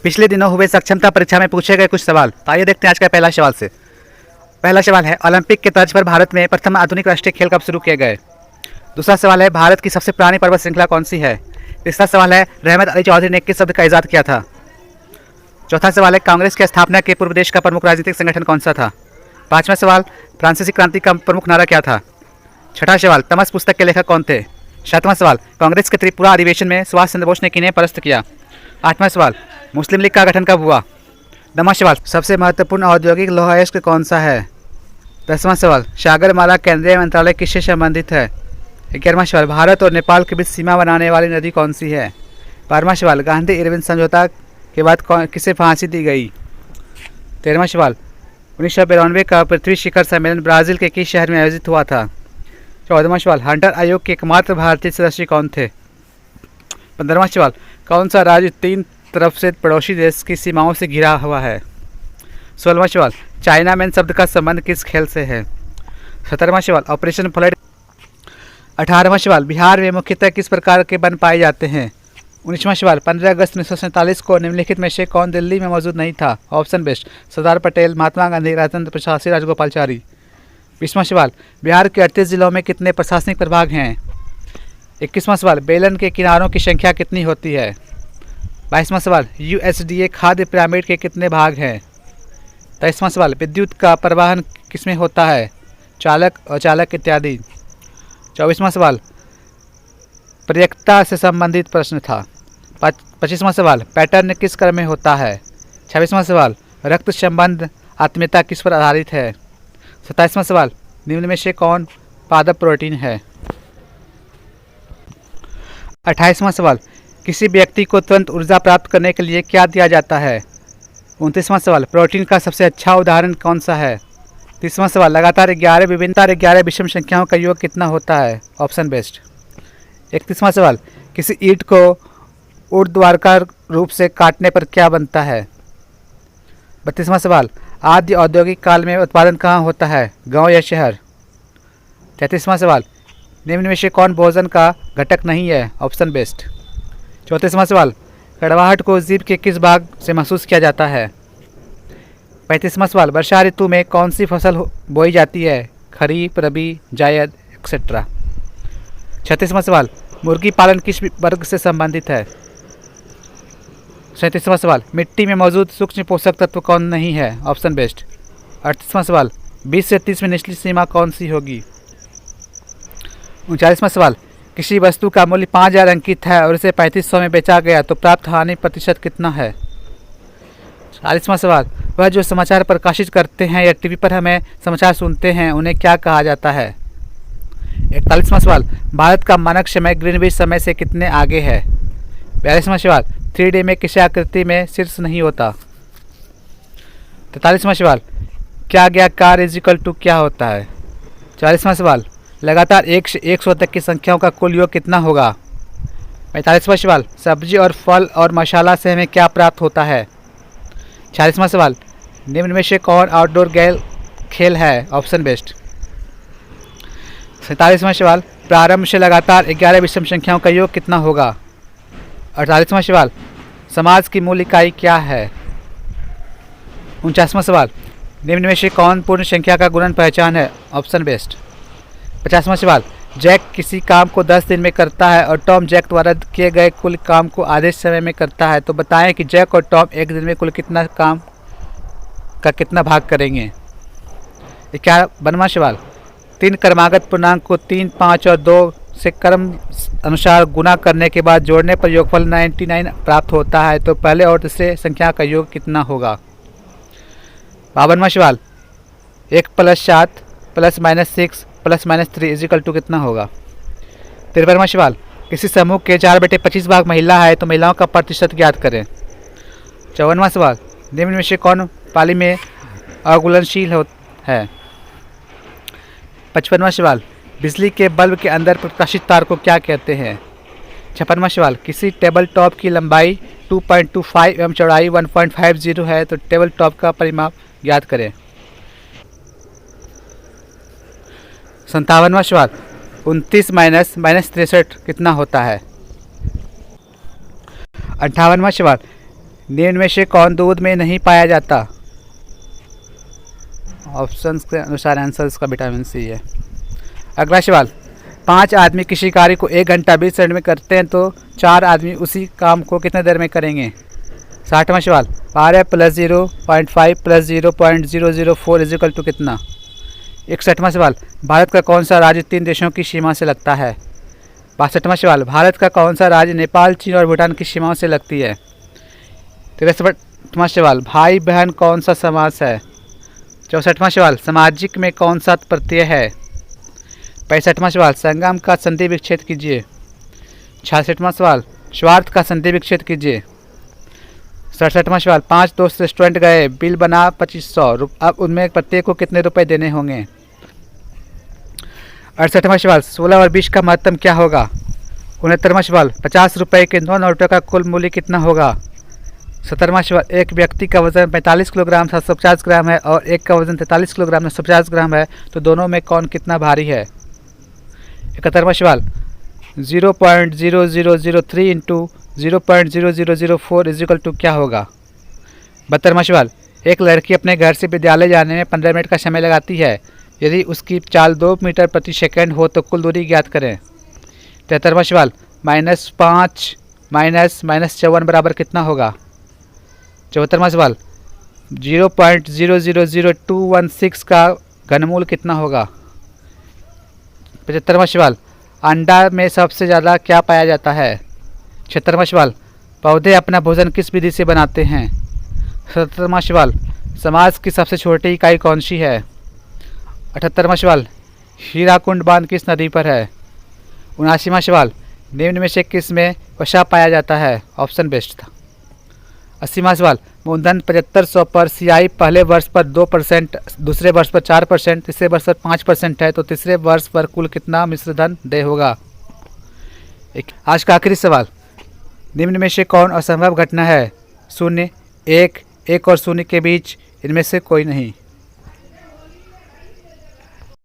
पिछले दिनों हुए सक्षमता परीक्षा में पूछे गए कुछ सवाल। तो आइए देखते हैं आज का पहला सवाल से। पहला सवाल है, ओलंपिक के तर्ज पर भारत में प्रथम आधुनिक राष्ट्रीय खेल कब शुरू किए गए। दूसरा सवाल है, भारत की सबसे पुरानी पर्वत श्रृंखला कौन सी है। तीसरा सवाल है, रहमत अली चौधरी ने किस शब्द का इजाद किया था। चौथा सवाल है, कांग्रेस की स्थापना के पूर्व देश का प्रमुख राजनीतिक संगठन कौन सा था। पांचवा सवाल, फ्रांसीसी क्रांति का प्रमुख नारा क्या था। छठा सवाल, तमस पुस्तक के लेखक कौन थे। सातवां सवाल, कांग्रेस के त्रिपुरा अधिवेशन में सुभाष चंद्र बोस ने किन्हें परास्त किया। आठवां सवाल, मुस्लिम लीग का गठन कब हुआ। नौवां सवाल, सबसे महत्वपूर्ण औद्योगिक लौह अयस्क कौन सा है। 10वां सवाल, सागरमाला केंद्रीय मंत्रालय किससे संबंधित है। 11वां सवाल, भारत और नेपाल के बीच सीमा बनाने वाली नदी कौन सी है। 12वां सवाल, गांधी इरविन समझौता के बाद किसे फांसी दी गई। 13वां सवाल, 1992 का पृथ्वी शिखर सम्मेलन ब्राज़ील के किस शहर में आयोजित हुआ था। 14वां सवाल, हंटर आयोग के एकमात्र भारतीय सदस्य कौन थे। 15वां सवाल, कौन सा राज्य तीन तरफ से पड़ोसी देश की सीमाओं से घिरा हुआ है। 16वां सवाल, चाइना मैन शब्द का संबंध किस खेल से है। 17वां सवाल, ऑपरेशन फ्लड। 18वां सवाल, बिहार में मुख्यतः किस प्रकार के वन पाए जाते हैं। 19वां सवाल, 15 अगस्त 1947 को निम्नलिखित में से कौन दिल्ली में मौजूद नहीं था। Option best, Sardar Patel, Mahatma Gandhi, Rajendra Prasad, Rajagopalachari. 20वां सवाल, बिहार के 38 जिलों में कितने प्रशासनिक प्रभाग हैं। 21वां सवाल, बेलन के किनारों की संख्या कितनी होती है। 22वां सवाल, USDA खाद्य पिरामिड के कितने भाग हैं। 23वां सवाल, विद्युत का परिवहन किसमें होता है, चालक, अचालक इत्यादि। 24वां सवाल, पर्यकता से संबंधित प्रश्न था। 25वां सवाल, पैटर्न किस क्रम में होता है। 26वां सवाल, रक्त संबंध आत्मीयता किस पर आधारित है। 27वां सवाल, निम्न में से कौन पादप प्रोटीन है। 28वां सवाल, किसी व्यक्ति को तुरंत ऊर्जा प्राप्त करने के लिए क्या दिया जाता है। 29वां सवाल, प्रोटीन का सबसे अच्छा उदाहरण कौन सा है। 30वां सवाल, लगातार 11 विषम संख्याओं का योग कितना होता है। Option best. 31वां सवाल, किसी ईंट को ऊर्ध्वाधर रूप से काटने पर क्या बनता है। 32वां सवाल, आद्य औद्योगिक काल में उत्पादन कहाँ होता है, गांव या शहर। 33वां सवाल, निम्न में से कौन भोजन का घटक नहीं है। Option best. 34वां सवाल, कड़वाहट को जीभ के किस भाग से महसूस किया जाता है। 35वां सवाल, वर्षा ऋतु में कौन सी फसल बोई जाती है, खरीफ, रबी, जायद एक्सेट्रा। 36वां सवाल, मुर्गी पालन किस वर्ग से संबंधित है। 37वां सवाल, मिट्टी में मौजूद सूक्ष्म पोषक तत्व कौन नहीं है। Option best. 38वां सवाल, 20 से 30 में निचली सीमा कौन सी होगी। 39वां सवाल, किसी वस्तु का मूल्य 5000 अंकित है और इसे 3500 में बेचा गया तो प्राप्त हानि प्रतिशत कितना है। 40वां सवाल, वह जो समाचार प्रकाशित करते हैं या टीवी पर हमें समाचार सुनते हैं उन्हें क्या कहा जाता है। 41वां सवाल, भारत का मानक समय ग्रीनविच समय से कितने आगे है। 42वां सवाल, 3D में किसी आकृति में शीर्ष नहीं होता। 43वां सवाल, क्या ज्ञाकार इजिकल टू क्या होता है। 44वां सवाल, लगातार 1 से 100 तक की संख्याओं का कुल योग कितना होगा। 45वां सवाल, सब्जी और फल और मसाला से हमें क्या प्राप्त होता है। 46वां सवाल, निम्न में से कौन आउटडोर खेल है। Option best. 47वां सवाल, प्रारंभ से लगातार 11 विषम संख्याओं का योग कितना होगा। 48वां सवाल, समाज की मूल इकाई क्या है। 49वां सवाल, निम्न में से कौन पूर्ण संख्या का गुणन पहचान है। Option best. 50वां सवाल, जैक किसी काम को 10 दिन में करता है और टॉम जैक द्वारा किए गए कुल काम को आधे समय में करता है तो बताएं कि जैक और टॉम एक दिन में कुल कितना काम का कितना भाग करेंगे। 51वां सवाल, 3 क्रमागत पूर्णांक को 3, 5 और 2 से क्रम अनुसार गुना करने के बाद जोड़ने पर योगफल 99 प्राप्त होता है तो पहले और दूसरे संख्या का योग कितना होगा। 52वां सवाल, 1 + 7 + -6 + -3 इजिकल टू कितना होगा। 53वां सवाल, किसी समूह के 4/25 भाग महिला है तो महिलाओं का प्रतिशत ज्ञात करें। 54वां सवाल, निम्न में से कौन पाली में अघुलनशील है। 55वां सवाल, बिजली के बल्ब के अंदर प्रकाशित तार को क्या कहते हैं। 56वां सवाल, किसी टेबल टॉप की लंबाई 2.25 एवं चौड़ाई 1.50 है तो टेबल टॉप का परिमाप ज्ञात करें। 57वां सवाल, 29 - -63 कितना होता है। 58वां सवाल, निम्न में से कौन दूध में नहीं पाया जाता? ऑप्शंस के अनुसार आंसर इसका विटामिन सी है। अगला सवाल, 5 आदमी किसी कार्य को 1 घंटा 20 मिनट में करते हैं तो 4 आदमी उसी काम को कितने देर में करेंगे? 60वां सवाल, 12 + 0.5 + 0.004 इक्वल टू कितना? 61वां सवाल, भारत का कौन सा राज्य 3 देशों की सीमा से लगता है? 62वां सवाल, भारत का कौन सा राज्य नेपाल, चीन और भूटान की सीमाओं से लगती है? 63वां सवाल, भाई बहन कौन सा समास है? 64वां सवाल, सामाजिक में कौन सा प्रत्यय है? 65वां सवाल, संगम का संधि विच्छेद कीजिए। 66वां सवाल, स्वार्थ का संधि विच्छेद कीजिए। 67वां सवाल, 5 दोस्त रेस्टोरेंट गए, बिल बना 2500, अब उनमें प्रत्येक को कितने रुपए देने होंगे? 68वां सवाल, 16 और 20 का महत्तम क्या होगा? 69वां सवाल, 50 रुपए के 9 नोटों का कुल मूल्य कितना होगा? 17वां सवाल, एक व्यक्ति का वजन 45 किलोग्राम 750 ग्राम है और एक का वजन 43 किलोग्राम 950 ग्राम है, तो दोनों में कौन कितना भारी है? 71वां सवाल, 0.0003 इंटू 0.0004 इक्वल टू क्या होगा? 72वां सवाल, एक लड़की अपने घर से विद्यालय जाने में 15 मिनट का समय लगाती है, यदि उसकी चाल 2 मीटर प्रति सेकंड हो तो कुल दूरी ज्ञात करें। 73वां सवाल, -5 -54 बराबर कितना होगा? 74वां सवाल, 0.000216 का घनमूल कितना होगा? 75वां सवाल, अंडा में सबसे ज़्यादा क्या पाया जाता है? 76वां सवाल, पौधे अपना भोजन किस विधि से बनाते हैं? 77वां सवाल, समाज की सबसे छोटी इकाई कौन सी है? 78वां सवाल, हीराकुंड बांध किस नदी पर है? 79वां सवाल, निम्न में से किस में वसा पाया जाता है? ऑप्शन बेस्ट था। 80वां सवाल, मूलधन 7500 पर सियाई पहले वर्ष पर 2%, दूसरे वर्ष पर 4%, तीसरे वर्ष पर 5% है, तो तीसरे वर्ष पर कुल कितना मिश्रधन देय होगा? आज का आखिरी सवाल, निम्न में से कौन असंभव घटना है? 0, 1 और 0 के बीच, इनमें से कोई नहीं।